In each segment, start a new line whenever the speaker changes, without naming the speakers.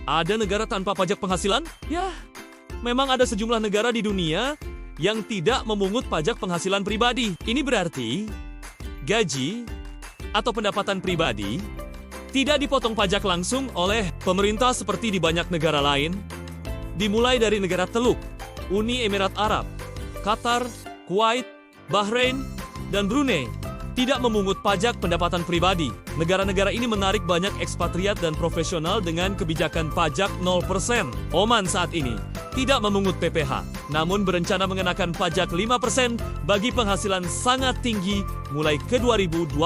Ada negara tanpa pajak penghasilan? Ya, memang ada sejumlah negara di dunia yang tidak memungut pajak penghasilan pribadi. Ini berarti gaji atau pendapatan pribadi tidak dipotong pajak langsung oleh pemerintah seperti di banyak negara lain. Dimulai dari negara Teluk, Uni Emirat Arab, Qatar, Kuwait, Bahrain, dan Brunei tidak memungut pajak pendapatan pribadi. Negara-negara ini menarik banyak ekspatriat dan profesional dengan kebijakan pajak 0%. Oman saat ini tidak memungut PPh, namun berencana mengenakan pajak 5% bagi penghasilan sangat tinggi mulai ke 2028.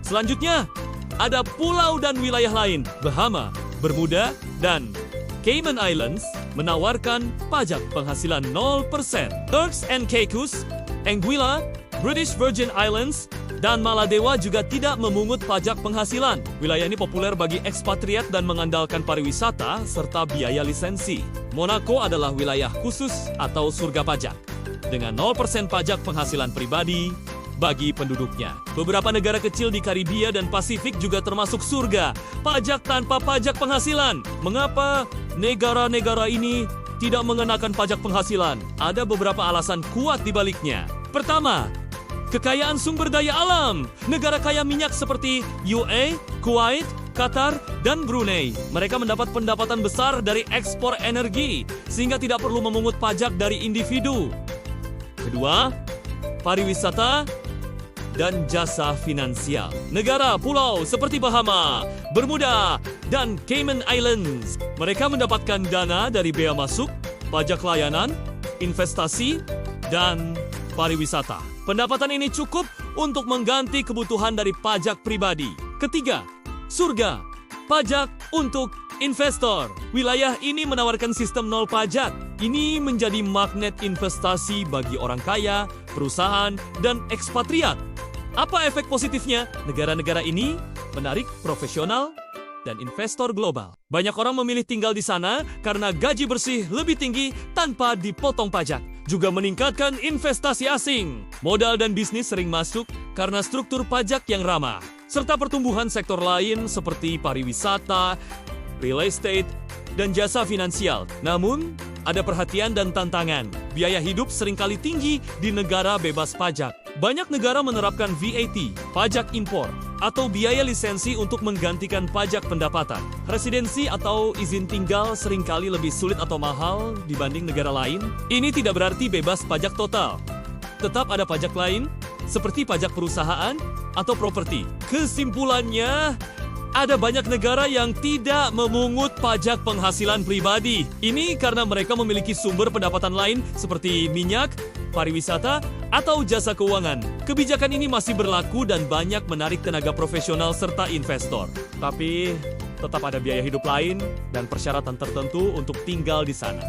Selanjutnya, ada pulau dan wilayah lain, Bahama, Bermuda, dan Cayman Islands menawarkan pajak penghasilan 0%. Turks and Caicos, Anguilla, British Virgin Islands, dan Maladewa juga tidak memungut pajak penghasilan. Wilayah ini populer bagi ekspatriat dan mengandalkan pariwisata serta biaya lisensi. Monaco adalah wilayah khusus atau surga pajak, dengan 0% pajak penghasilan pribadi bagi penduduknya. Beberapa negara kecil di Karibia dan Pasifik juga termasuk surga pajak tanpa pajak penghasilan. Mengapa negara-negara ini tidak mengenakan pajak penghasilan? Ada beberapa alasan kuat di baliknya. Pertama, kekayaan sumber daya alam. Negara kaya minyak seperti UAE, Kuwait, Qatar, dan Brunei. Mereka mendapat pendapatan besar dari ekspor energi, sehingga tidak perlu memungut pajak dari individu. Kedua, pariwisata dan jasa finansial. Negara pulau seperti Bahama, Bermuda, dan Cayman Islands. Mereka mendapatkan dana dari bea masuk, pajak layanan, investasi, dan pariwisata. Pendapatan ini cukup untuk mengganti kebutuhan dari pajak pribadi. Ketiga, surga pajak untuk investor. Wilayah ini menawarkan sistem nol pajak. Ini menjadi magnet investasi bagi orang kaya, perusahaan, dan ekspatriat. Apa efek positifnya? Negara-negara ini menarik profesional dan investor global. Banyak orang memilih tinggal di sana karena gaji bersih lebih tinggi tanpa dipotong pajak. Juga meningkatkan investasi asing. Modal dan bisnis sering masuk karena struktur pajak yang ramah. Serta pertumbuhan sektor lain seperti pariwisata, real estate, dan jasa finansial. Namun, ada perhatian dan tantangan. Biaya hidup seringkali tinggi di negara bebas pajak. Banyak negara menerapkan VAT, pajak impor, atau biaya lisensi untuk menggantikan pajak pendapatan. Residensi atau izin tinggal seringkali lebih sulit atau mahal dibanding negara lain. Ini tidak berarti bebas pajak total. Tetap ada pajak lain, seperti pajak perusahaan atau properti. Kesimpulannya, ada banyak negara yang tidak memungut pajak penghasilan pribadi. Ini karena mereka memiliki sumber pendapatan lain seperti minyak, pariwisata, atau jasa keuangan. Kebijakan ini masih berlaku dan banyak menarik tenaga profesional serta investor. Tapi tetap ada biaya hidup lain dan persyaratan tertentu untuk tinggal di sana.